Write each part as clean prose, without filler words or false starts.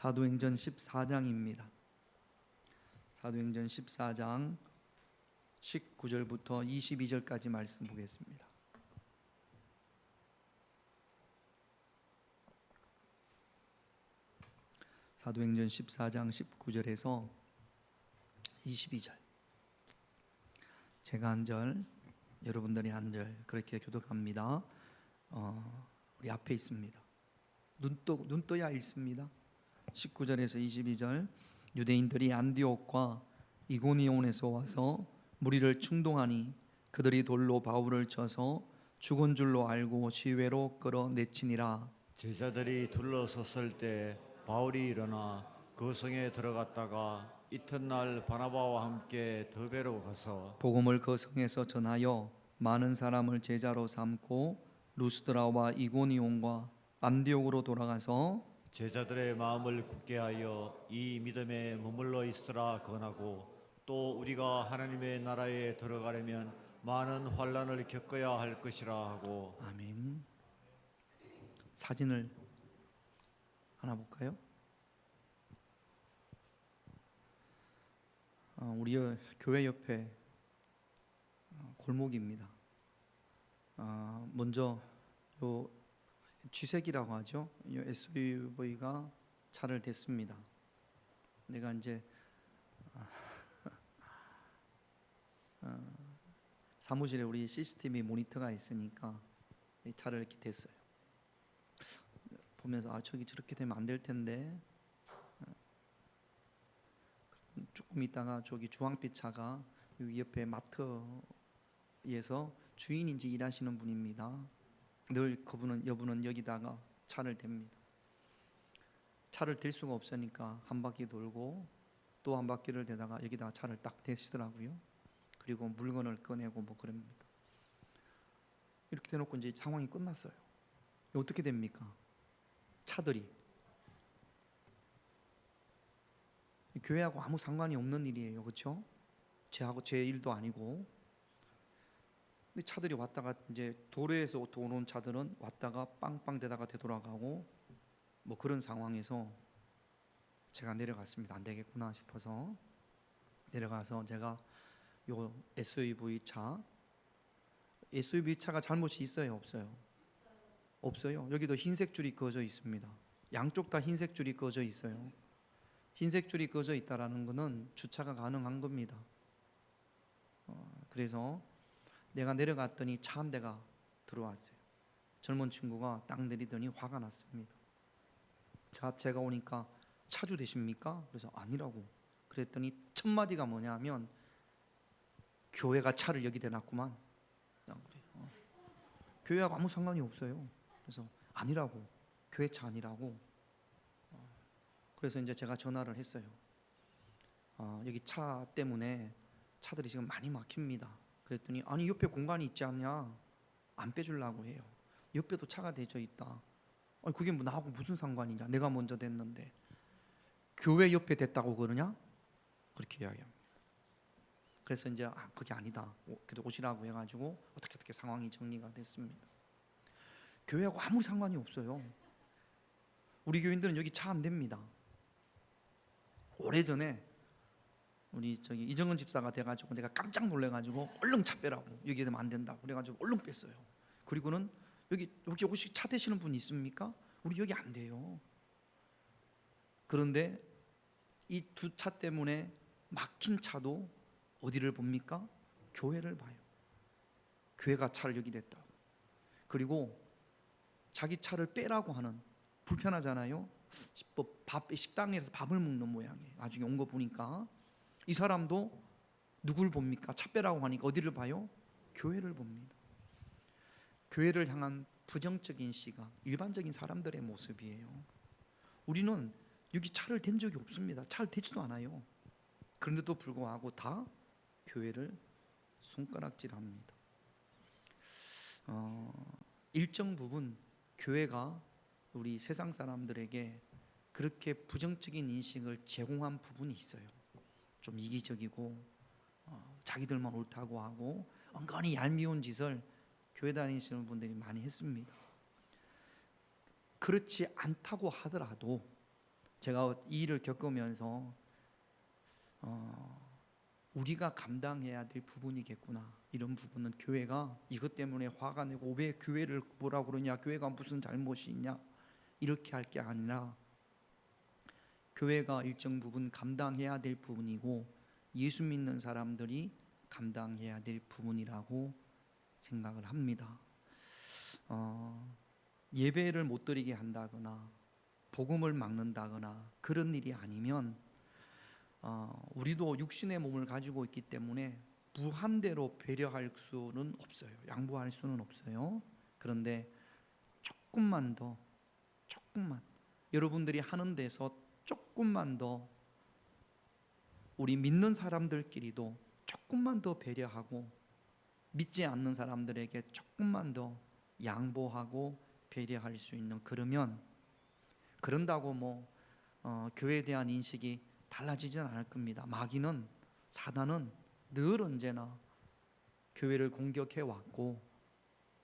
사도행전 14장입니다. 사도행전 14장 19절부터 22절까지 말씀 보겠습니다. 사도행전 14장 19절에서 22절. 제가 한 절, 여러분들이 한 절 그렇게 교독합니다. 우리 앞에 있습니다. 눈 떠야 읽습니다. 19절에서 22절. 유대인들이 안디옥과 이고니온에서 와서 무리를 충동하니 그들이 돌로 바울을 쳐서 죽은 줄로 알고 시외로 끌어내치니라. 제자들이 둘러섰을 때 바울이 일어나 그 성에 들어갔다가 이튿날 바나바와 함께 더베로 가서 복음을 그 성에서 전하여 많은 사람을 제자로 삼고 루스드라와 이고니온과 안디옥으로 돌아가서 제자들의 마음을 굳게 하여 이 믿음에 머물러 있으라 권하고, 또 우리가 하나님의 나라에 들어가려면 많은 환난을 겪어야 할 것이라 하고. 아멘. 사진을 하나 볼까요? 우리 교회 옆에 골목입니다. 먼저 요 쥐색이라고 하죠. 이 SUV가 차를 댔습니다. 내가 이제 사무실에 우리 CCTV 모니터가 있으니까 이 차를 이렇게 댔어요. 보면서 저기 저렇게 되면 안 될 텐데. 조금 있다가 저기 주황빛 차가 여기 옆에 마트에서 주인인지 일하시는 분입니다. 늘 여분은 여기다가 차를 댑니다. 차를 댈 수가 없으니까 한 바퀴 돌고 또 한 바퀴를 대다가 여기다가 차를 딱 대시더라고요. 그리고 물건을 꺼내고 뭐 그럽니다. 이렇게 대놓고 이제 상황이 끝났어요. 어떻게 됩니까? 차들이 교회하고 아무 상관이 없는 일이에요. 그렇죠? 제 일도 아니고. 근데 차들이 왔다가 이제 도로에서 오는 차들은 왔다가 빵빵 대다가 되돌아가고 뭐 그런 상황에서 제가 내려갔습니다. 안 되겠구나 싶어서 내려가서 제가 요 SUV 차가 잘못이 있어요, 없어요? 없어요. 여기도 흰색 줄이 꺼져 있습니다. 양쪽 다 흰색 줄이 꺼져 있어요. 흰색 줄이 꺼져 있다라는 것은 주차가 가능한 겁니다. 그래서 내가 내려갔더니 차 한 대가 들어왔어요. 젊은 친구가 딱 내리더니 화가 났습니다. 제가 오니까 차주 되십니까? 그래서 아니라고. 그랬더니 첫 마디가 뭐냐면 교회가 차를 여기 대놨구만. 교회하고 아무 상관이 없어요. 그래서 아니라고. 교회 차 아니라고. 그래서 이제 제가 전화를 했어요. 여기 차 때문에 차들이 지금 많이 막힙니다. 그랬더니 아니 옆에 공간이 있지 않냐? 안 빼주려고 해요. 옆에도 차가 대져 있다. 아니 그게 뭐 나하고 무슨 상관이냐? 내가 먼저 댔는데 교회 옆에 댔다고 그러냐? 그렇게 이야기합니다. 그래서 이제 그게 아니다. 그래도 오시라고 해가지고 어떻게 상황이 정리가 됐습니다. 교회하고 아무 상관이 없어요. 우리 교인들은 여기 차 안 댑니다. 오래전에 우리 이정은 집사가 돼가지고 내가 깜짝 놀래가지고 얼른 차 빼라고, 여기 되면 안 된다고 그래가지고 얼른 뺐어요. 그리고는 여기 혹시 차 대시는 분 있습니까? 우리 여기 안 돼요. 그런데 이 두 차 때문에 막힌 차도 어디를 봅니까? 교회를 봐요. 교회가 차를 여기 댔다고. 그리고 자기 차를 빼라고 하는, 불편하잖아요. 식당에서 밥을 먹는 모양이에요. 나중에 온 거 보니까 이 사람도 누굴 봅니까? 차 빼라고 하니까 어디를 봐요? 교회를 봅니다. 교회를 향한 부정적인 시각, 일반적인 사람들의 모습이에요. 우리는 여기 차를 댄 적이 없습니다. 차를 대지도 않아요. 그런데도 불구하고 다 교회를 손가락질합니다. 일정 부분 교회가 우리 세상 사람들에게 그렇게 부정적인 인식을 제공한 부분이 있어요. 좀 이기적이고 자기들만 옳다고 하고 은근히 얄미운 짓을 교회 다니시는 분들이 많이 했습니다. 그렇지 않다고 하더라도 제가 이 일을 겪으면서 우리가 감당해야 될 부분이겠구나. 이런 부분은 교회가 이것 때문에 화가 내고 왜 교회를 뭐라 그러냐, 교회가 무슨 잘못이 있냐, 이렇게 할 게 아니라 교회가 일정 부분 감당해야 될 부분이고 예수 믿는 사람들이 감당해야 될 부분이라고 생각을 합니다. 예배를 못 드리게 한다거나 복음을 막는다거나 그런 일이 아니면 우리도 육신의 몸을 가지고 있기 때문에 무한대로 배려할 수는 없어요. 양보할 수는 없어요. 그런데 조금만 여러분들이 하는 데서 조금만 더 우리 믿는 사람들끼리도 조금만 더 배려하고 믿지 않는 사람들에게 조금만 더 양보하고 배려할 수 있는, 그런다고 교회에 대한 인식이 달라지진 않을 겁니다. 마귀는, 사단은 늘 언제나 교회를 공격해 왔고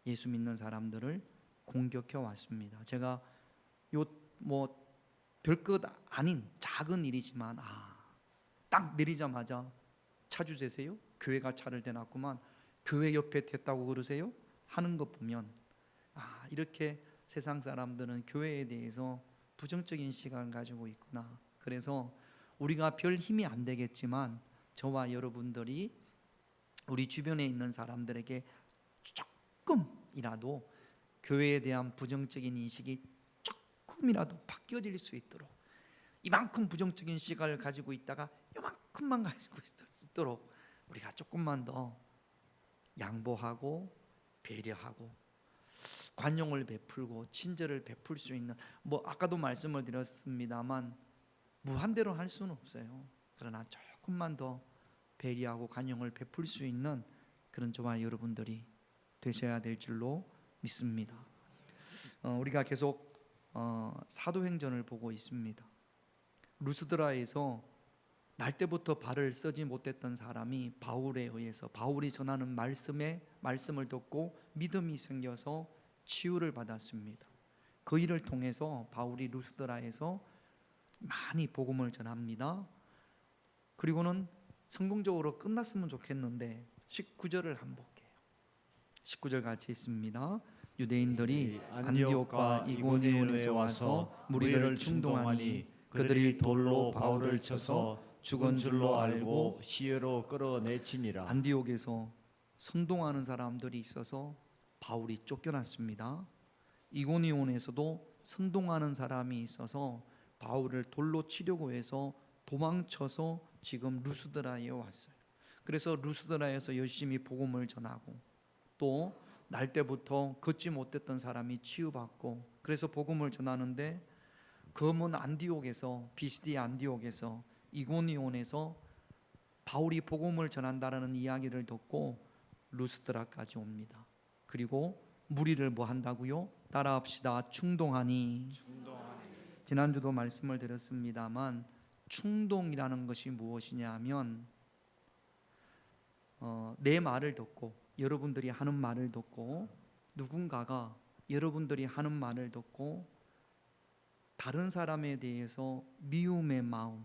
예수 믿는 사람들을 공격해 왔습니다. 제가 별것 아닌 작은 일이지만 딱 내리자마자 차 주세요? 교회가 차를 대놨구만. 교회 옆에 댔다고 그러세요? 하는 것 보면 이렇게 세상 사람들은 교회에 대해서 부정적인 시각을 가지고 있구나. 그래서 우리가 별 힘이 안 되겠지만 저와 여러분들이 우리 주변에 있는 사람들에게 조금이라도 교회에 대한 부정적인 인식이 조금이라도 바뀌어질 수 있도록, 이만큼 부정적인 시각을 가지고 있다가 이만큼만 가지고 있을 수 있도록 우리가 조금만 더 양보하고 배려하고 관용을 베풀고 친절을 베풀 수 있는, 아까도 말씀을 드렸습니다만 무한대로 할 수는 없어요. 그러나 조금만 더 배려하고 관용을 베풀 수 있는 그런 저와 여러분들이 되셔야 될 줄로 믿습니다. 우리가 계속 사도행전을 보고 있습니다. 루스드라에서 날 때부터 발을 쓰지 못했던 사람이 바울에 의해서, 바울이 전하는 말씀을 듣고 믿음이 생겨서 치유를 받았습니다. 그 일을 통해서 바울이 루스드라에서 많이 복음을 전합니다. 그리고는 성공적으로 끝났으면 좋겠는데 19절을 한번 볼게요. 19절 같이 있습니다. 유대인들이 안디옥과 이고니온에 와서 무리를 충동하니 그들이 돌로 바울을 쳐서 죽은 줄로 알고 시외로 끌어내치니라. 안디옥에서 선동하는 사람들이 있어서 바울이 쫓겨났습니다. 이고니온에서도 선동하는 사람이 있어서 바울을 돌로 치려고 해서 도망쳐서 지금 루스드라에 왔어요. 그래서 루스드라에서 열심히 복음을 전하고 또 날 때부터 걷지 못했던 사람이 치유받고, 그래서 복음을 전하는데 검은 안디옥에서, 비시디 안디옥에서, 이고니온에서 바울이 복음을 전한다라는 이야기를 듣고 루스드라까지 옵니다. 그리고 무리를 뭐 한다고요? 따라합시다. 충동하니. 지난주도 말씀을 드렸습니다만 충동이라는 것이 무엇이냐 하면 내 말을 듣고, 여러분들이 하는 말을 듣고, 누군가가 여러분들이 하는 말을 듣고 다른 사람에 대해서 미움의 마음,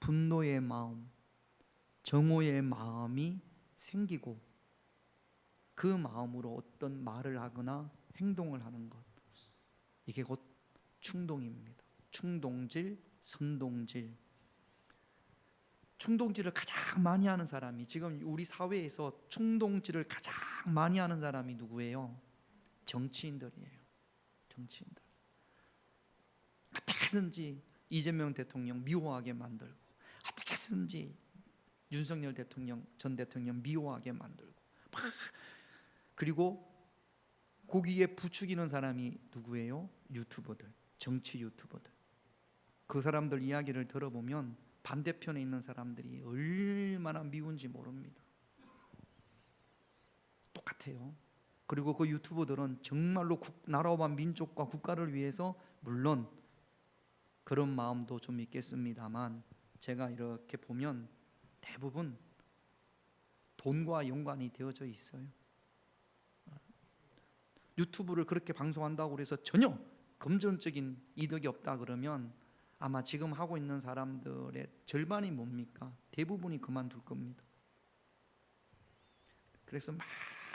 분노의 마음, 정오의 마음이 생기고 그 마음으로 어떤 말을 하거나 행동을 하는 것, 이게 곧 충동입니다. 충동질, 선동질. 충동질을 가장 많이 하는 사람이, 지금 우리 사회에서 충동질을 가장 많이 하는 사람이 누구예요? 정치인들이에요. 정치인들. 어떻게든지 이재명 대통령 미워하게 만들고, 어떻게든지 윤석열 전 대통령 미워하게 만들고, 그리고 거기에 부추기는 사람이 누구예요? 유튜버들, 정치 유튜버들. 그 사람들 이야기를 들어보면 반대편에 있는 사람들이 얼마나 미운지 모릅니다. 똑같아요. 그리고 그 유튜버들은 정말로 나라와 민족과 국가를 위해서, 물론 그런 마음도 좀 있겠습니다만 제가 이렇게 보면 대부분 돈과 연관이 되어져 있어요. 유튜브를 그렇게 방송한다고 해서 전혀 금전적인 이득이 없다 그러면 아마 지금 하고 있는 사람들의 절반이 뭡니까? 대부분이 그만둘 겁니다. 그래서 막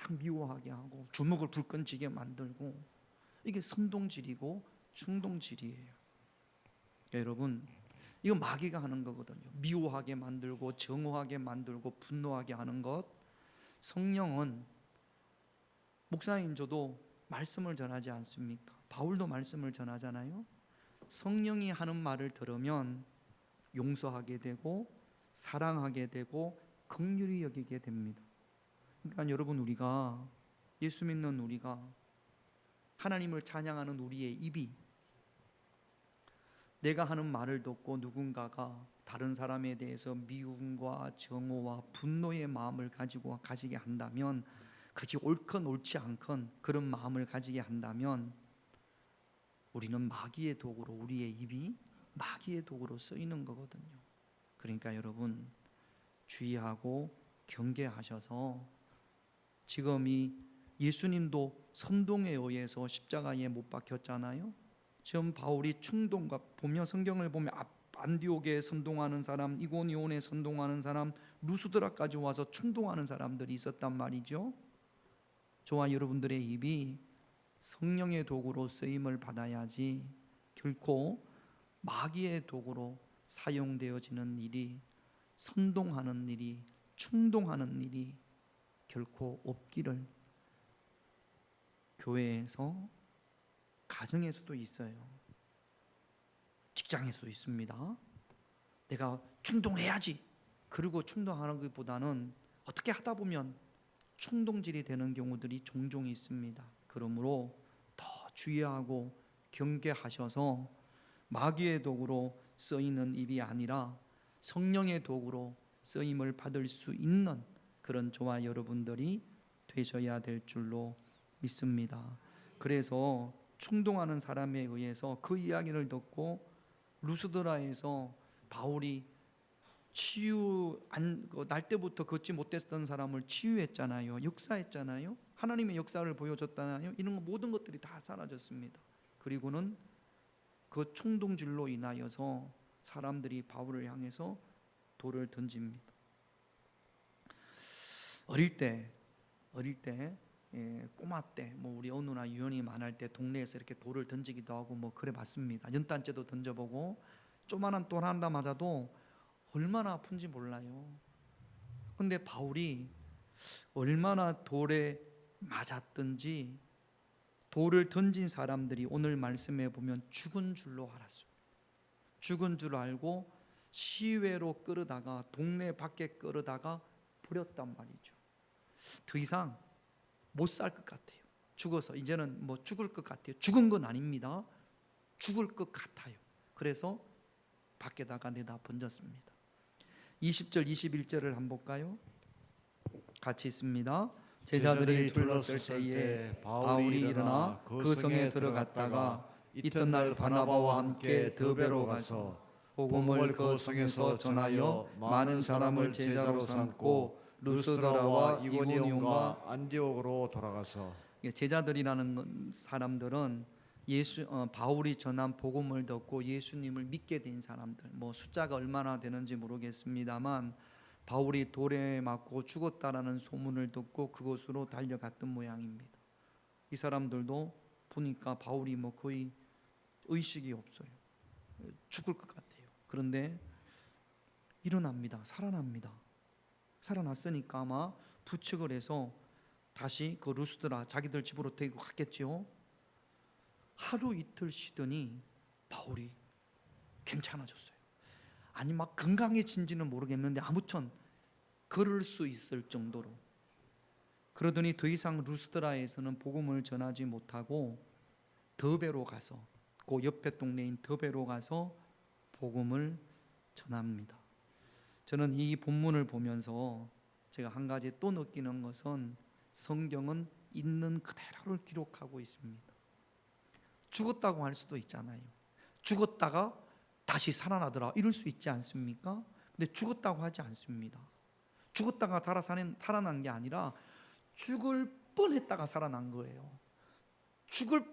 미워하게 하고 주먹을 불끈지게 만들고, 이게 선동질이고 충동질이에요. 여러분, 이거 마귀가 하는 거거든요. 미워하게 만들고 정오하게 만들고 분노하게 하는 것. 성령은, 목사인 저도 말씀을 전하지 않습니까? 바울도 말씀을 전하잖아요. 성령이 하는 말을 들으면 용서하게 되고 사랑하게 되고 긍휼히 여기게 됩니다. 그러니까 여러분, 우리가, 예수 믿는 우리가, 하나님을 찬양하는 우리의 입이 내가 하는 말을 듣고 누군가가 다른 사람에 대해서 미움과 정오와 분노의 마음을 가지게 한다면, 그게 옳건 옳지 않건 그런 마음을 가지게 한다면, 우리는 마귀의 도구로, 우리의 입이 마귀의 도구로 쓰이는 거거든요. 그러니까 여러분, 주의하고 경계하셔서, 지금 이 예수님도 선동에 의해서 십자가에 못 박혔잖아요. 지금 바울이 충동과, 보면 성경을 보면 안디옥에 선동하는 사람, 이고니온에 선동하는 사람, 루스드라까지 와서 충동하는 사람들이 있었단 말이죠. 저와 여러분들의 입이 성령의 도구로 쓰임을 받아야지, 결코 마귀의 도구로 사용되어지는 일이, 선동하는 일이, 충동하는 일이 결코 없기를. 교회에서, 가정에서도 있어요. 직장에서도 있습니다. 내가 충동해야지, 그리고 충동하는 것보다는 어떻게 하다 보면 충동질이 되는 경우들이 종종 있습니다. 그러므로 더 주의하고 경계하셔서 마귀의 도구로 쓰이는 입이 아니라 성령의 도구로 쓰임을 받을 수 있는 그런 저와 여러분들이 되셔야 될 줄로 믿습니다. 그래서 충동하는 사람에 의해서 그 이야기를 듣고 루스드라에서 바울이 날 때부터 걷지 못했던 사람을 치유했잖아요. 역사했잖아요. 하나님의 역사를 보여줬잖아요. 이런 모든 것들이 다 사라졌습니다. 그리고는 그 충동질로 인하여서 사람들이 바울을 향해서 돌을 던집니다. 어릴 때 꼬마 때, 우리 언우나 유연이 많을 때 동네에서 이렇게 돌을 던지기도 하고 그래 봤습니다. 연탄재도 던져보고, 조만한 돌 하나 맞아도 얼마나 아픈지 몰라요. 근데 바울이 얼마나 돌에 맞았든지 돌을 던진 사람들이 오늘 말씀에 보면 죽은 줄로 알았습니다. 죽은 줄 알고 시외로 끌어다가, 동네 밖에 끌어다가 버렸단 말이죠. 더 이상 못 살 것 같아요. 죽어서 이제는 죽을 것 같아요. 죽은 건 아닙니다. 죽을 것 같아요. 그래서 밖에다가 내다 던졌습니다. 20절 21절을 한번 볼까요? 같이 있습니다. 제자들이 둘렀을 때에 바울이 일어나 그 성에 들어갔다가 이튿날 바나바와 함께 더베로 가서 복음을 그 성에서 전하여 많은 사람을 제자로 삼고 루스드라와 이고니온과 안디옥으로 돌아가서. 제자들이라는 사람들은 바울이 전한 복음을 듣고 예수님을 믿게 된 사람들, 숫자가 얼마나 되는지 모르겠습니다만, 바울이 돌에 맞고 죽었다라는 소문을 듣고 그곳으로 달려갔던 모양입니다. 이 사람들도 보니까 바울이 거의 의식이 없어요. 죽을 것 같아요. 그런데 일어납니다. 살아납니다. 살아났으니까 아마 부축을 해서 다시 그 루스드라, 자기들 집으로 데리고 갔겠죠. 하루 이틀 쉬더니 바울이 괜찮아졌어요. 아니 건강해진지는 모르겠는데 아무튼 걸을 수 있을 정도로. 그러더니 더 이상 루스드라에서는 복음을 전하지 못하고 더베로 가서, 그 옆에 동네인 더베로 가서 복음을 전합니다. 저는 이 본문을 보면서 제가 한 가지 또 느끼는 것은, 성경은 있는 그대로를 기록하고 있습니다. 죽었다고 할 수도 있잖아요. 죽었다가 다시 살아나더라, 이럴 수 있지 않습니까? 근데 죽었다고 하지 않습니다. 죽었다가 살아난 게 아니라 죽을 뻔했다가 살아난 거예요. 죽을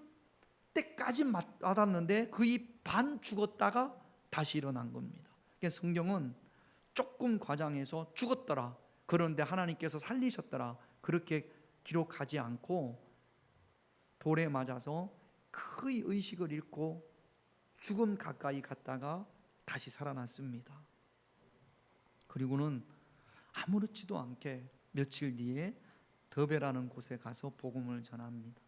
때까지 맞았는데 거의 반 죽었다가 다시 일어난 겁니다. 그러니까 성경은 조금 과장해서 죽었더라, 그런데 하나님께서 살리셨더라, 그렇게 기록하지 않고 돌에 맞아서 거의 의식을 잃고 죽음 가까이 갔다가 다시 살아났습니다. 그리고는 아무렇지도 않게 며칠 뒤에 더베라는 곳에 가서 복음을 전합니다.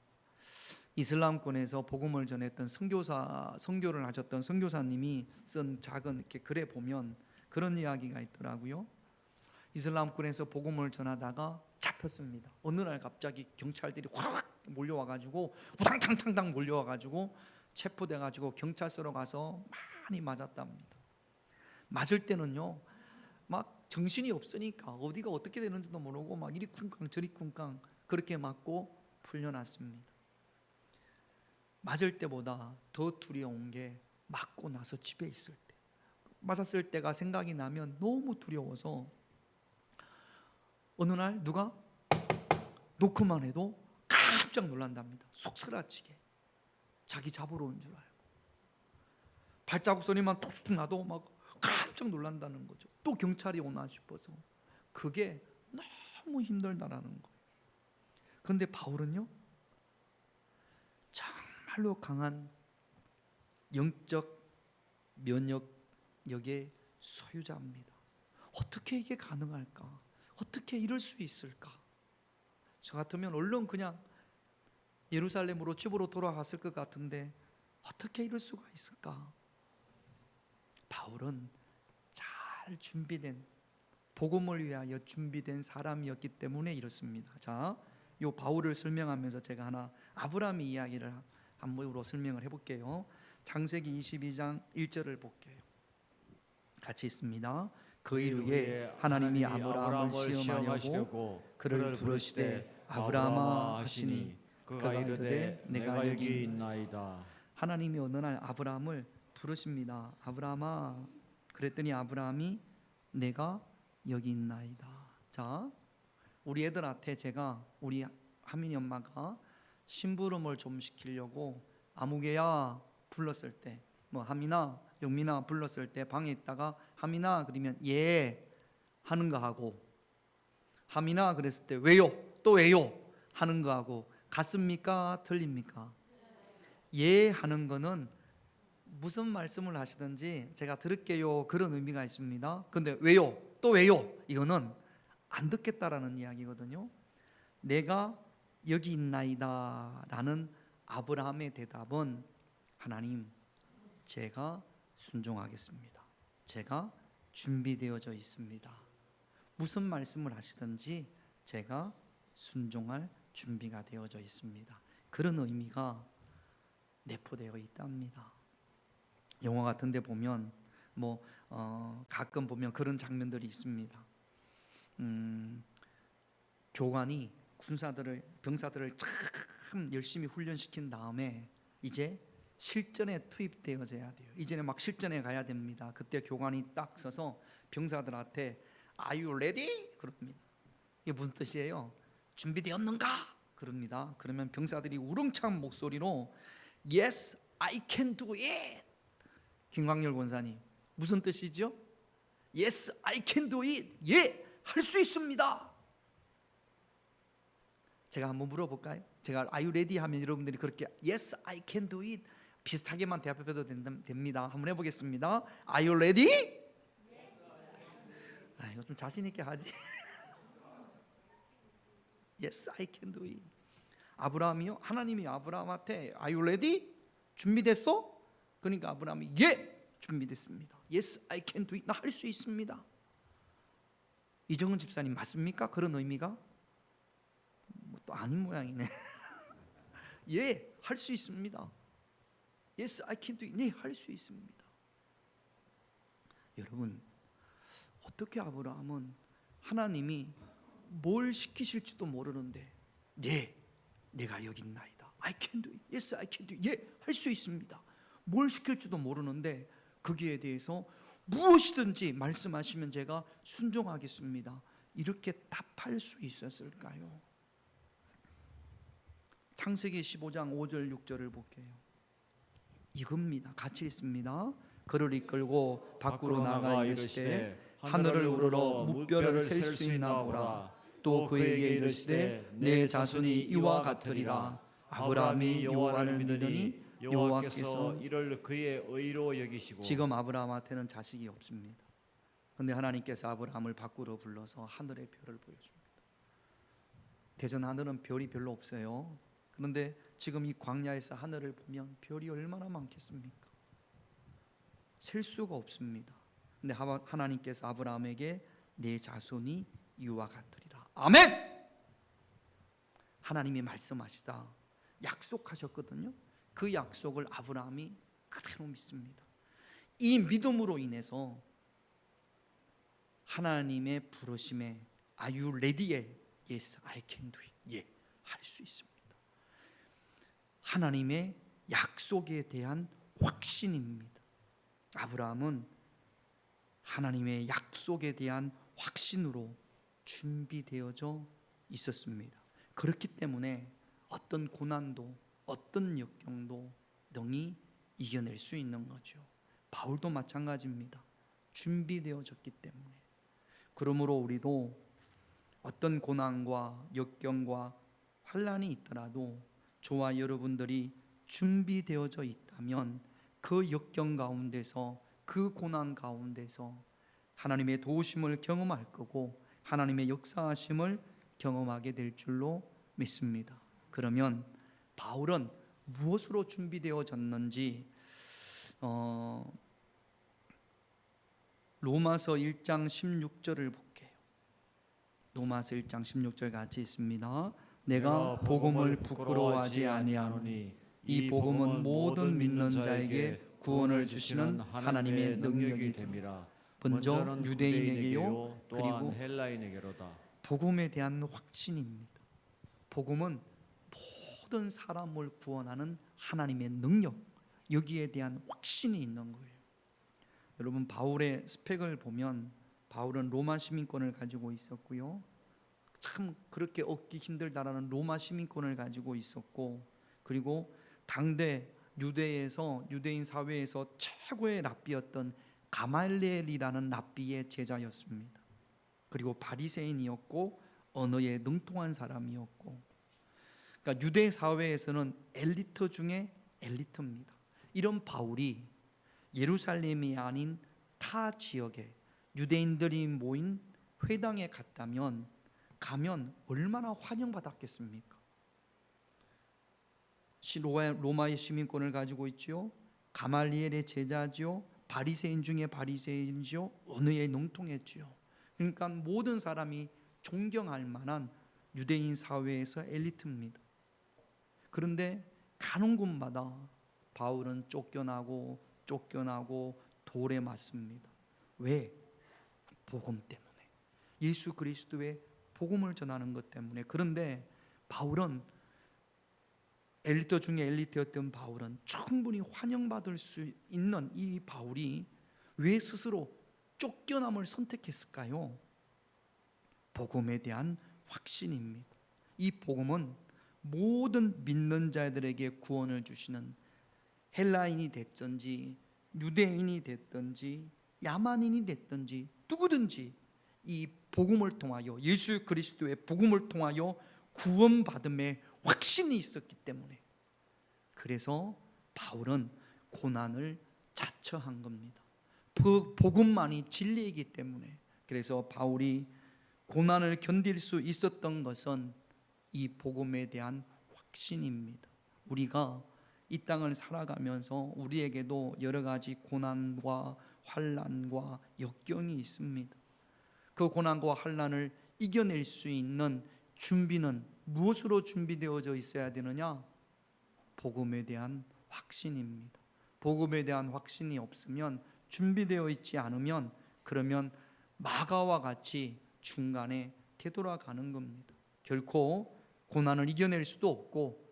이슬람권에서 복음을 전했던 선교를 하셨던 선교사님이 쓴 작은 이렇게 글에 보면 그런 이야기가 있더라고요. 이슬람권에서 복음을 전하다가 잡혔습니다. 어느 날 갑자기 경찰들이 확 몰려와가지고 우당탕탕탕 몰려와가지고 체포돼가지고 경찰서로 가서 많이 맞았답니다. 맞을 때는요, 막 정신이 없으니까 어디가 어떻게 되는지도 모르고 막 이리 쿵쾅 저리 쿵쾅 그렇게 맞고 풀려났습니다. 맞을 때보다 더 두려운 게 맞고 나서 집에 있을 때, 맞았을 때가 생각이 나면 너무 두려워서 어느 날 누가 놓고만 해도 깜짝 놀란답니다. 속쓰라치게 자기 잡으러 온 줄 알고 발자국 소리만 톡톡 나도 막 깜짝 놀란다는 거죠. 또 경찰이 오나 싶어서. 그게 너무 힘들다라는 거예요. 그런데 바울은요, 정말로 강한 영적 면역력의 소유자입니다. 어떻게 이게 가능할까? 어떻게 이럴 수 있을까? 저 같으면 얼른 그냥 예루살렘으로 집으로 돌아갔을 것 같은데 어떻게 이럴 수가 있을까? 바울은 잘 준비된, 복음을 위하여 준비된 사람이었기 때문에 이렇습니다. 자, 요 바울을 설명하면서 제가 하나 아브라함의 이야기를 한번으로 설명을 해볼게요. 창세기 22장 1절을 볼게요. 같이 있습니다. 그 일 후에 하나님이 아브라함을 시험하려고 그를 부르시되 아브라함아 하시니 그가 이르되 내가 여기 있나이다. 하나님이 어느 날 아브라함을 부르십니다. 아브라함아. 그랬더니 아브라함이 내가 여기 있나이다. 자, 우리 애들한테 제가, 우리 하민이 엄마가 심부름을 좀 시키려고 아무개야 불렀을 때, 뭐 하민아 영민아 불렀을 때 방에 있다가 하민아 그러면 예 하는 거 하고, 하민아 그랬을 때 왜요? 또 왜요? 하는 거 하고 같습니까? 틀립니까? 예 하는 거는 무슨 말씀을 하시든지 제가 들을게요, 그런 의미가 있습니다. 근데 왜요? 또 왜요? 이거는 안 듣겠다라는 이야기거든요. 내가 여기 있나이다 라는 아브라함의 대답은 하나님, 제가 순종하겠습니다. 제가 준비되어져 있습니다. 무슨 말씀을 하시든지 제가 순종할 준비가 되어져 있습니다. 그런 의미가 내포되어 있답니다. 영화 같은 데 보면 가끔 보면 그런 장면들이 있습니다. 교관이 병사들을 참 열심히 훈련시킨 다음에 이제 실전에 투입되어져야 돼요. 이제는 막 실전에 가야 됩니다. 그때 교관이 딱 서서 병사들한테 Are you ready? 그럽니다. 이게 무슨 뜻이에요? 준비되었는가? 그럽니다. 그러면 병사들이 우렁찬 목소리로 Yes, I can do it. 김광열 권사님, 무슨 뜻이죠? Yes, I can do it. 예, 할 수 있습니다. 제가 한번 물어볼까요? 제가 Are you ready? 하면 여러분들이 그렇게 Yes, I can do it 비슷하게만 대답해도 됩니다. 한번 해보겠습니다. Are you ready? 이거 좀 자신 있게 하지. Yes, I can do it. 아브라함이요, 하나님이 아브라함한테 Are you ready? 준비됐어? 그러니까 아브라함이 예, 준비됐습니다. Yes, I can do it. 나 할 수 있습니다. 이정은 집사님 맞습니까? 그런 의미가? 또 아닌 모양이네. 예, 할 수 있습니다. Yes, I can do it. 네, 할 수 있습니다. 여러분, 어떻게 아브라함은 하나님이 뭘 시키실지도 모르는데 네, 내가 여기 있나이다. I can do it. Yes, I can do it. 예, 할 수 있습니다. 뭘 시킬지도 모르는데 거기에 대해서 무엇이든지 말씀하시면 제가 순종하겠습니다. 이렇게 답할 수 있었을까요? 창세기 15장 5절 6절을 볼게요. 이겁니다. 같이 있습니다. 그를 이끌고 밖으로 나가 이르시되 하늘을 우러러 무뼈를 셀 수 있나 보라. 또 그에게 이르시되 내 자손이 이와 같으리라. 아브라함이 여호와를 믿으니 여호와께서 이를 그의 의로 여기시고. 지금 아브라함한테는 자식이 없습니다. 그런데 하나님께서 아브라함을 밖으로 불러서 하늘의 별을 보여줍니다. 대전 하늘은 별이 별로 없어요. 그런데 지금 이 광야에서 하늘을 보면 별이 얼마나 많겠습니까? 셀 수가 없습니다. 근데 하나님께서 아브라함에게 내 자손이 이와 같으리라. 아멘! 하나님이 말씀하시다 약속하셨거든요. 그 약속을 아브라함이 그대로 믿습니다. 이 믿음으로 인해서 하나님의 부르심에 Are you ready? Yes, I can do it. 예, 할 수 있습니다. 하나님의 약속에 대한 확신입니다. 아브라함은 하나님의 약속에 대한 확신으로 준비되어져 있었습니다. 그렇기 때문에 어떤 고난도 어떤 역경도 능히 이겨낼 수 있는 거죠. 바울도 마찬가지입니다. 준비되어졌기 때문에. 그러므로 우리도 어떤 고난과 역경과 환난이 있더라도 저와 여러분들이 준비되어져 있다면 그 역경 가운데서 그 고난 가운데서 하나님의 도우심을 경험할 거고 하나님의 역사하심을 경험하게 될 줄로 믿습니다. 그러면 바울은 무엇으로 준비되어졌는지 로마서 1장 16절을 볼게요. 로마서 1장 16절 같이 있습니다. 내가 복음을 부끄러워하지 아니하노니 이 복음은 모든 믿는 자에게 구원을 주시는 하나님의 능력이 됨이라. 먼저 유대인에게요 그리고 헬라인에게로다. 복음에 대한 확신입니다. 복음은 모든 사람을 구원하는 하나님의 능력, 여기에 대한 확신이 있는 거예요. 여러분 바울의 스펙을 보면 바울은 로마 시민권을 가지고 있었고요. 참 그렇게 얻기 힘들다라는 로마 시민권을 가지고 있었고, 그리고 당대 유대인 사회에서 최고의 랍비였던 가말리엘이라는 랍비의 제자였습니다. 그리고 바리새인이었고 언어에 능통한 사람이었고, 그러니까 유대 사회에서는 엘리트 중에 엘리트입니다. 이런 바울이 예루살렘이 아닌 타 지역에 유대인들이 모인 회당에 가면 얼마나 환영받았겠습니까? 로마의 시민권을 가지고 있지요. 가말리엘의 제자지요. 바리새인 중에 바리새인이죠. 언어에 능통했지요. 그러니까 모든 사람이 존경할 만한 유대인 사회에서 엘리트입니다. 그런데 가는 곳마다 바울은 쫓겨나고 돌에 맞습니다. 왜? 복음 때문에. 예수 그리스도의 복음을 전하는 것 때문에. 그런데 바울은 엘리트 중에 엘리트였던 바울은 충분히 환영받을 수 있는 이 바울이 왜 스스로 쫓겨남을 선택했을까요? 복음에 대한 확신입니다. 이 복음은 모든 믿는 자들에게 구원을 주시는, 헬라인이 됐든지 유대인이 됐든지 야만인이 됐든지 누구든지 이 복음을 통하여, 예수 그리스도의 복음을 통하여 구원받음의 확신이 있었기 때문에, 그래서 바울은 고난을 자처한 겁니다. 그 복음만이 진리이기 때문에. 그래서 바울이 고난을 견딜 수 있었던 것은 이 복음에 대한 확신입니다. 우리가 이 땅을 살아가면서 우리에게도 여러 가지 고난과 환난과 역경이 있습니다. 그 고난과 환난을 이겨낼 수 있는 준비는 무엇으로 준비되어져 있어야 되느냐? 복음에 대한 확신입니다. 복음에 대한 확신이 없으면, 준비되어 있지 않으면, 그러면 마가와 같이 중간에 되돌아가는 겁니다. 결코 고난을 이겨낼 수도 없고,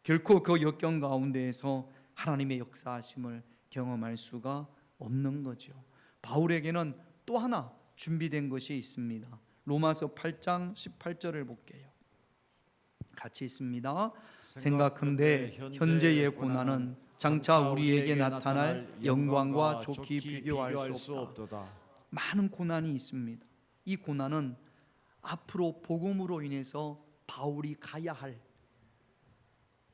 결코 그 역경 가운데에서 하나님의 역사하심을 경험할 수가 없는 거죠. 바울에게는 또 하나 준비된 것이 있습니다. 로마서 8장 18절을 볼게요. 같이 있습니다. 생각컨대 현재의 고난은 장차 우리에게 나타날 영광과 좋게 비교할 수 없다. 없도다. 많은 고난이 있습니다. 이 고난은 앞으로 복음으로 인해서 바울이 가야 할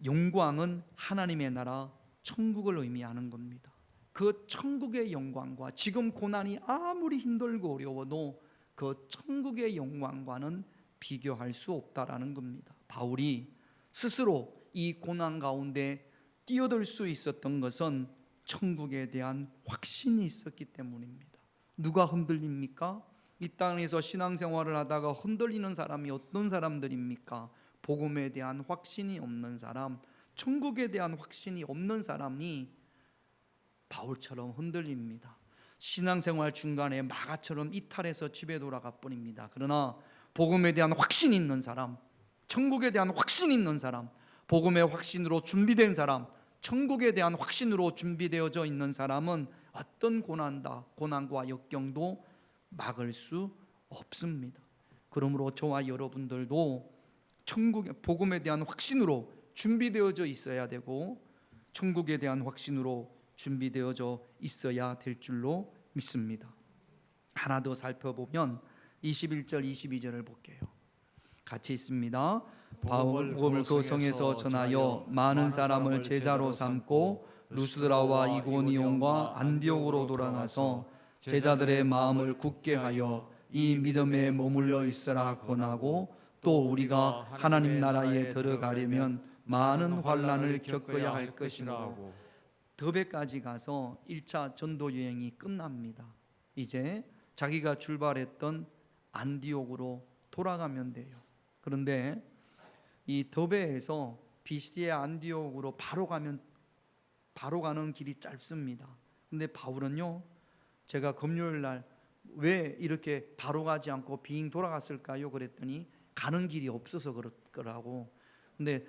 영광은 하나님의 나라 천국을 의미하는 겁니다. 그 천국의 영광과 지금 고난이 아무리 힘들고 어려워도 그 천국의 영광과는 비교할 수 없다라는 겁니다. 바울이 스스로 이 고난 가운데 뛰어들 수 있었던 것은 천국에 대한 확신이 있었기 때문입니다. 누가 흔들립니까? 이 땅에서 신앙생활을 하다가 흔들리는 사람이 어떤 사람들입니까? 복음에 대한 확신이 없는 사람, 천국에 대한 확신이 없는 사람이 바울처럼 흔들립니다. 신앙생활 중간에 마가처럼 이탈해서 집에 돌아가 버립니다. 그러나 복음에 대한 확신이 있는 사람, 천국에 대한 확신이 있는 사람, 복음의 확신으로 준비된 사람, 천국에 대한 확신으로 준비되어져 있는 사람은 어떤 고난과 역경도 막을 수 없습니다. 그러므로 저와 여러분들도 천국의 복음에 대한 확신으로 준비되어져 있어야 되고 천국에 대한 확신으로 준비되어져 있어야 될 줄로 믿습니다. 하나 더 살펴보면 21절 22절을 볼게요. 같이 있습니다. 복음을 그 성에서 전하여 많은 사람을 제자로 삼고 루스드라와 이고니온과 안디옥으로 돌아가서 제자들의 마음을 굳게 하여 이 믿음에 머물러 있으라 권하고 또 우리가 하나님 나라에 들어가려면 많은 환난을 겪어야 할 것이므로 더베까지 가서 1차 전도 여행이 끝납니다. 이제 자기가 출발했던 안디옥으로 돌아가면 돼요. 그런데 이 더베에서 비시디의 안디옥으로 바로 가는 길이 짧습니다. 근데 바울은요, 제가 금요일 날 왜 이렇게 바로 가지 않고 빙 돌아갔을까요? 그랬더니 가는 길이 없어서 그렇더라고. 근데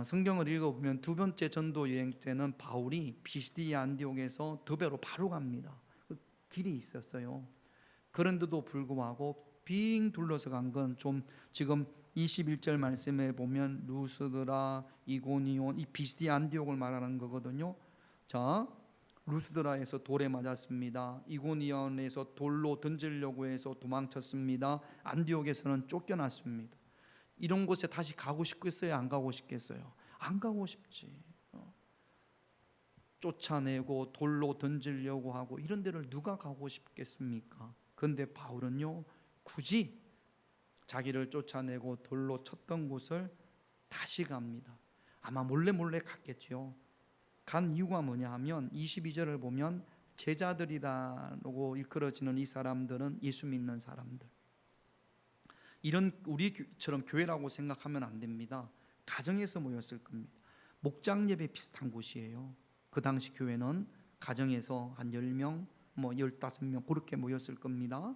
성경을 읽어보면 두 번째 전도 여행 때는 바울이 비시디 안디옥에서 더베로 바로 갑니다. 그 길이 있었어요. 그런데도 불구하고 빙 둘러서 간 건 좀 지금 21절 말씀에 보면 루스드라, 이고니온, 이 비시디 안디옥을 말하는 거거든요. 자, 루스드라에서 돌에 맞았습니다. 이고니온에서 돌로 던지려고 해서 도망쳤습니다. 안디옥에서는 쫓겨났습니다. 이런 곳에 다시 가고 싶겠어요? 안 가고 싶겠어요? 안 가고 싶지. 쫓아내고 돌로 던지려고 하고 이런 데를 누가 가고 싶겠습니까? 그런데 바울은요, 굳이 자기를 쫓아내고 돌로 쳤던 곳을 다시 갑니다. 아마 몰래 갔겠죠. 간 이유가 뭐냐 하면 22절을 보면 제자들이라고 일컬어지는 이 사람들은 예수 믿는 사람들. 이런 우리처럼 교회라고 생각하면 안 됩니다. 가정에서 모였을 겁니다. 목장 예배 비슷한 곳이에요. 그 당시 교회는 가정에서 한 10명, 15명 그렇게 모였을 겁니다.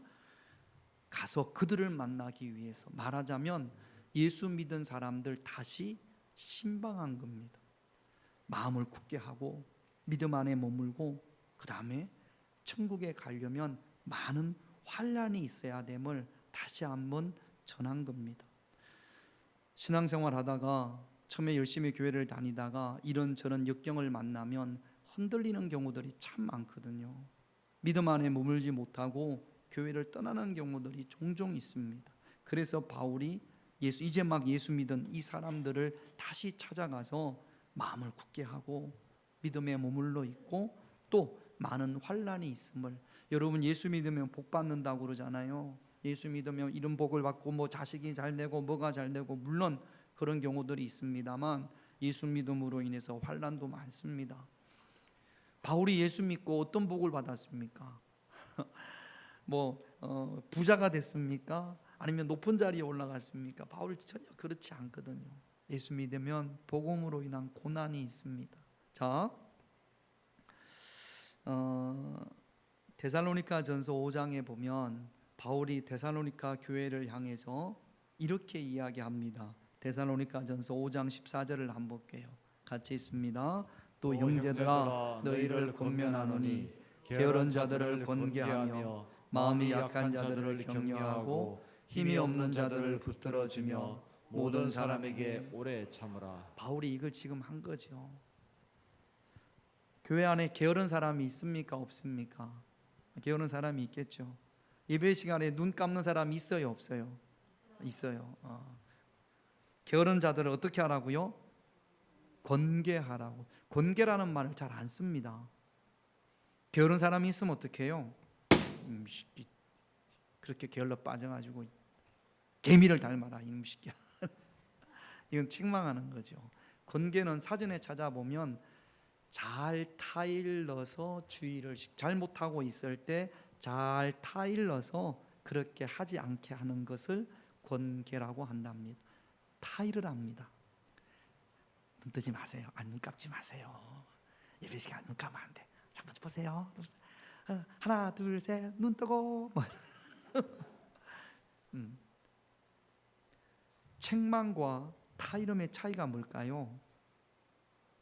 가서 그들을 만나기 위해서, 말하자면 예수 믿은 사람들 다시 신방한 겁니다. 마음을 굳게 하고 믿음 안에 머물고 그 다음에 천국에 가려면 많은 환난이 있어야 됨을 다시 한번 전한 겁니다. 신앙생활 하다가 처음에 열심히 교회를 다니다가 이런저런 역경을 만나면 흔들리는 경우들이 참 많거든요. 믿음 안에 머물지 못하고 교회를 떠나는 경우들이 종종 있습니다. 그래서 바울이 이제 막 예수 믿은 이 사람들을 다시 찾아가서 마음을 굳게 하고 믿음에 머물러 있고 또 많은 환난이 있음을, 여러분 예수 믿으면 복 받는다고 그러잖아요. 예수 믿으면 이런 복을 받고 자식이 잘 되고 뭐가 잘 되고, 물론 그런 경우들이 있습니다만 예수 믿음으로 인해서 환난도 많습니다. 바울이 예수 믿고 어떤 복을 받았습니까? 부자가 됐습니까? 아니면 높은 자리에 올라갔습니까? 바울이 전혀 그렇지 않거든요. 예수 믿으면 복음으로 인한 고난이 있습니다. 자, 데살로니가 전서 5장에 보면 바울이 데살로니가 교회를 향해서 이렇게 이야기합니다. 데살로니가 전서 5장 14절을 한번 볼게요. 같이 있습니다. 또 형제들아 너희를 권면하노니 게으른 자들을 권계하며 마음이 약한 자들을 격려하고 힘이 없는 자들을 붙들어주며 모든 사람에게 오래 참으라. 바울이 이걸 지금 한 거죠. 교회 안에 게으른 사람이 있습니까? 없습니까? 게으른 사람이 있겠죠. 예배 시간에 눈 감는 사람이 있어요? 없어요? 있어요. 게으른 자들을 어떻게 하라고요? 권계하라고. 권계라는 말을 잘 안 씁니다. 게으른 사람이 있으면 어떻게 해요? 그렇게 게을러 빠져가지고 개미를 닮아라 이놈 새끼야. 이건 책망하는 거죠. 권계는 사전에 찾아보면 잘 타일러서 주의를 잘못하고 있을 때 잘 타일러서 그렇게 하지 않게 하는 것을 권계라고 한답니다. 타일을 합니다. 눈 뜨지 마세요. 눈 감지 마세요. 예배 시간 눈 감으면 안 돼. 자, 먼저 보세요. 하나, 둘, 셋, 눈 뜨고. 책망과 타이름의 차이가 뭘까요?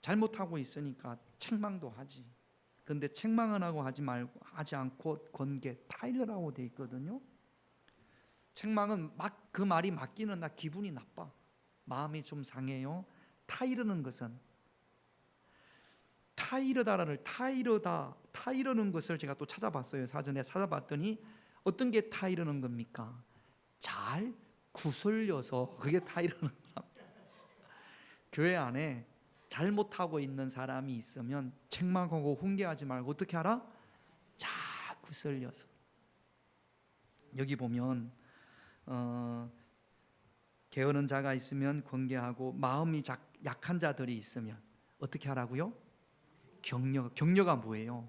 잘못하고 있으니까 책망도 하지. 그런데 책망은 하지 않고 권계, 타이르라고 돼 있거든요. 책망은 그 말이 맞기는 나 기분이 나빠. 마음이 좀 상해요. 타이르는 것은 타이르는 것을 제가 또 찾아봤어요. 사전에 찾아봤더니 어떤 게 타이르는 겁니까? 잘 구슬려서 그게 타이르는 겁니다. 교회 안에 잘못하고 있는 사람이 있으면 책망하고 훈계하지 말고 어떻게 하라? 잘 구슬려서. 여기 보면 게으른 자가 있으면 권계하고 마음이 약한 자들이 있으면 어떻게 하라고요? 격려가 뭐예요?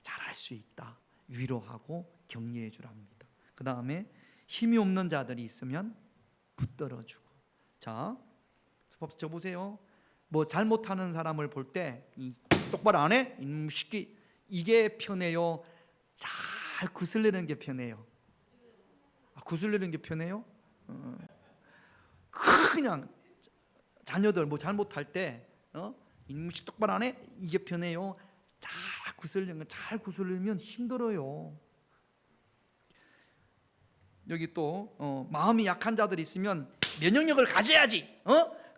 잘할 수 있다. 위로하고 격려해 주랍니다. 그 다음에 힘이 없는 자들이 있으면 붙들어주고. 자, 저 보세요. 뭐 잘못하는 사람을 볼 때 똑바로 안 해? 이게 편해요? 잘 구슬리는 게 편해요? 구슬리는 게 편해요? 그냥 자녀들 뭐 잘못할 때 똑바로 안 해? 이게 편해요? 잘 구슬리면 힘들어요. 여기 또 마음이 약한 자들이 있으면 면역력을 가져야지.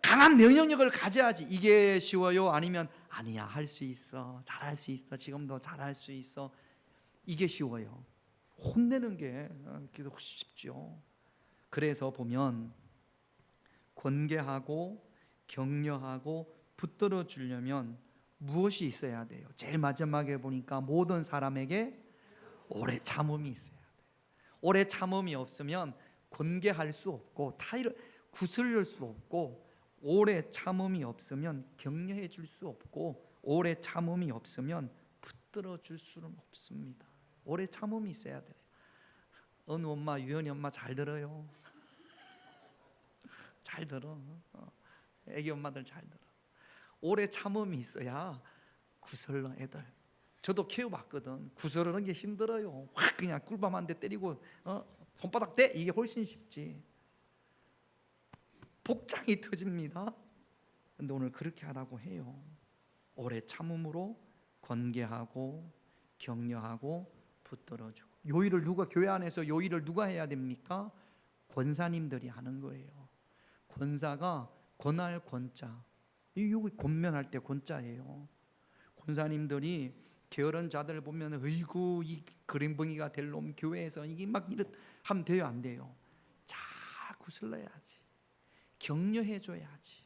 강한 면역력을 가져야지. 이게 쉬워요? 아니면 아니야, 할 수 있어, 잘할 수 있어, 지금도 잘할 수 있어, 이게 쉬워요? 혼내는 게 쉽죠. 그래서 보면 권계하고 격려하고 붙들어 주려면 무엇이 있어야 돼요? 제일 마지막에 보니까 모든 사람에게 오래 참음이 있어야 돼요. 오래 참음이 없으면 권계할 수 없고 구슬릴 수 없고, 오래 참음이 없으면 격려해 줄 수 없고, 오래 참음이 없으면 붙들어 줄 수는 없습니다. 오래 참음이 있어야 돼요. 어느 엄마, 유연이 엄마 잘 들어요. 잘 들어. 애기 엄마들 잘 들어. 오래 참음이 있어야 구슬러 애들. 저도 키워봤거든. 구슬르는 게 힘들어요. 확 그냥 꿀밤 한 대 때리고 손바닥 대 이게 훨씬 쉽지. 복장이 터집니다. 근데 오늘 그렇게 하라고 해요. 오래 참음으로 권계하고 격려하고 붙들어주고. 요일을 교회 안에서 요일을 누가 해야 됩니까? 권사님들이 하는 거예요. 권사가 권할 권자. 여기 권면할 때 권자예요. 권사님들이 게으른 자들 보면 어이구 이 그림벙이가 될 놈 교회에서 이게 막 이렇게 하면 돼요? 안 돼요? 잘 구슬러야지. 격려해 줘야지.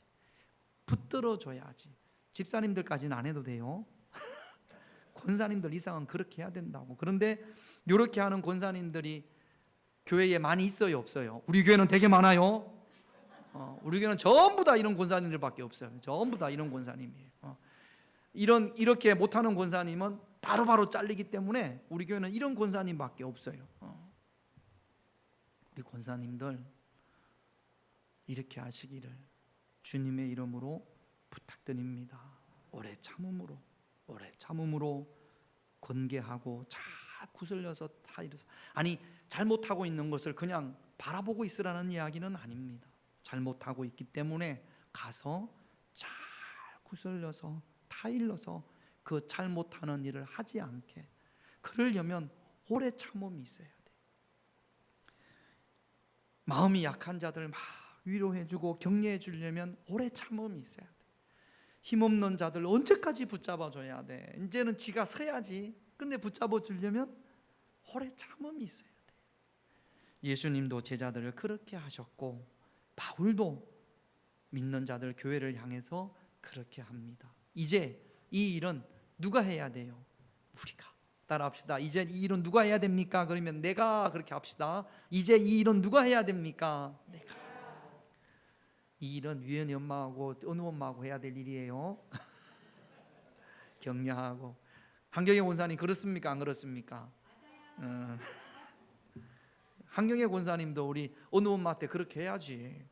붙들어 줘야지. 집사님들까지는 안 해도 돼요. 권사님들 이상은 그렇게 해야 된다고. 그런데 이렇게 하는 권사님들이 교회에 많이 있어요? 없어요? 우리 교회는 되게 많아요. 우리 교회는 전부 다 이런 권사님들밖에 없어요. 전부 다 이런 권사님이에요. 이렇게 못하는 권사님은 바로바로 잘리기 때문에 우리 교회는 이런 권사님밖에 없어요. 우리 권사님들 이렇게 하시기를 주님의 이름으로 부탁드립니다. 오래 참음으로 권계하고 잘 구슬려서 타이르서. 아니 잘못하고 있는 것을 그냥 바라보고 있으라는 이야기는 아닙니다. 잘못하고 있기 때문에 가서 잘 구슬려서 타일러서 그 잘못하는 일을 하지 않게. 그러려면 오래 참음이 있어야 돼. 마음이 약한 자들 막 위로해 주고 격려해 주려면 오래 참음이 있어야 돼. 힘없는 자들 언제까지 붙잡아 줘야 돼? 이제는 지가 서야지. 근데 붙잡아 주려면 오래 참음이 있어야 돼. 예수님도 제자들을 그렇게 하셨고 바울도 믿는 자들 교회를 향해서 그렇게 합니다. 이제 이 일은 누가 해야 돼요? 우리가. 따라합시다. 이제 이 일은 누가 해야 됩니까? 그러면 내가 그렇게 합시다. 이제 이 일은 누가 해야 됩니까? 내가. 이 일은 유연이 엄마하고 어느 엄마하고 해야 될 일이에요. 격려하고. 한경의 권사님 그렇습니까? 안 그렇습니까? 한경의 권사님도 우리 어느 엄마한테 그렇게 해야지.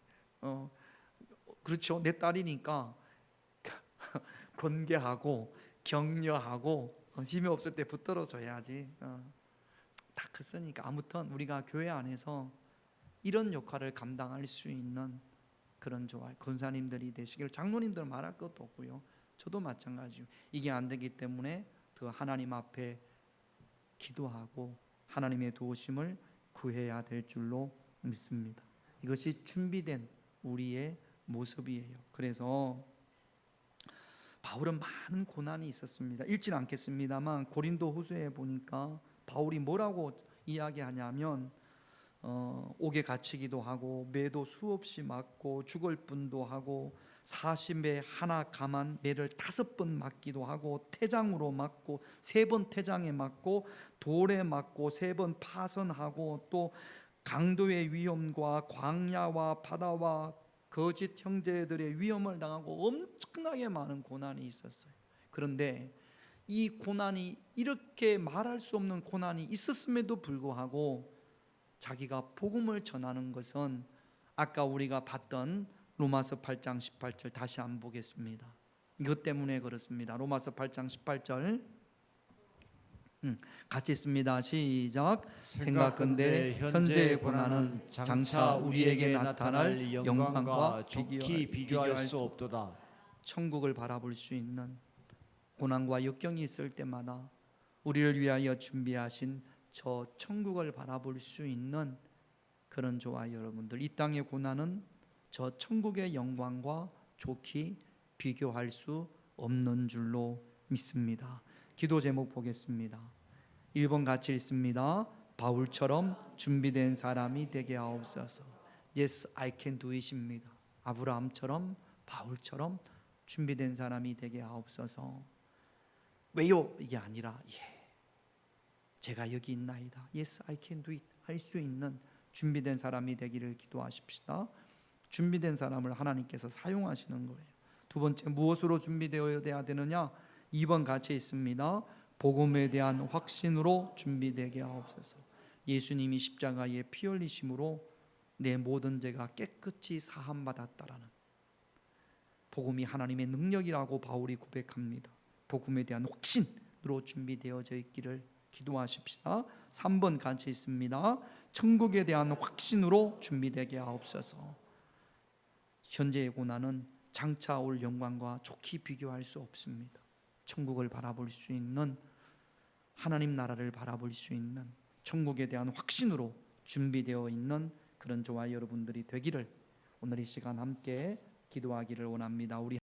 그렇죠. 내 딸이니까 권계하고 격려하고 힘이 없을 때 붙들어 줘야지. 다 컸으니까. 아무튼 우리가 교회 안에서 이런 역할을 감당할 수 있는 그런 좋아요. 권사님들이 되시길. 장로님들 말할 것도 없고요. 저도 마찬가지요. 이게 안 되기 때문에 더 하나님 앞에 기도하고 하나님의 도우심을 구해야 될 줄로 믿습니다. 이것이 준비된 우리의 모습이에요. 그래서 바울은 많은 고난이 있었습니다. 읽지는 않겠습니다만 고린도 후서에 보니까 바울이 뭐라고 이야기하냐면 옥에 갇히기도 하고 매도 수없이 맞고 죽을 뻔도 하고 40에 하나 감한 매를 5번 맞기도 하고 태장으로 맞고 3번 태장에 맞고 돌에 맞고 3번 파선하고 또 강도의 위험과 광야와 바다와 거짓 형제들의 위험을 당하고 엄청나게 많은 고난이 있었어요. 그런데 이 고난이 이렇게 말할 수 없는 고난이 있었음에도 불구하고 자기가 복음을 전하는 것은 아까 우리가 봤던 로마서 8장 18절 다시 안 보겠습니다. 이것 때문에 그렇습니다. 로마서 8장 18절 같이 읽습니다. 시작. 생각건대 현재의 고난은 장차 우리에게 나타날 영광과 좋게 비교할 수 없도다. 천국을 바라볼 수 있는 고난과 역경이 있을 때마다 우리를 위하여 준비하신 저 천국을 바라볼 수 있는 그런 저와 여러분들, 이 땅의 고난은 저 천국의 영광과 좋게 비교할 수 없는 줄로 믿습니다. 기도 제목 보겠습니다. 1번 같이 읽습니다. 바울처럼 준비된 사람이 되게 하옵소서. Yes, I can do it입니다. 아브라함처럼 바울처럼 준비된 사람이 되게 하옵소서. 왜요? 이게 아니라 제가 여기 있나이다. Yes, I can do it 할 수 있는 준비된 사람이 되기를 기도하십시다. 준비된 사람을 하나님께서 사용하시는 거예요. 두 번째, 무엇으로 준비되어야 되느냐? 2번 같이 있습니다. 복음에 대한 확신으로 준비되게 하옵소서. 예수님이 십자가에 피 흘리심으로 내 모든 죄가 깨끗이 사함받았다라는 복음이 하나님의 능력이라고 바울이 고백합니다. 복음에 대한 확신으로 준비되어져 있기를 기도하십시다. 3번 같이 있습니다. 천국에 대한 확신으로 준비되게 하옵소서. 현재의 고난은 장차 올 영광과 좋게 비교할 수 없습니다. 천국을 바라볼 수 있는, 하나님 나라를 바라볼 수 있는, 천국에 대한 확신으로 준비되어 있는 그런 저와 여러분들이 되기를 오늘 이 시간 함께 기도하기를 원합니다. 우리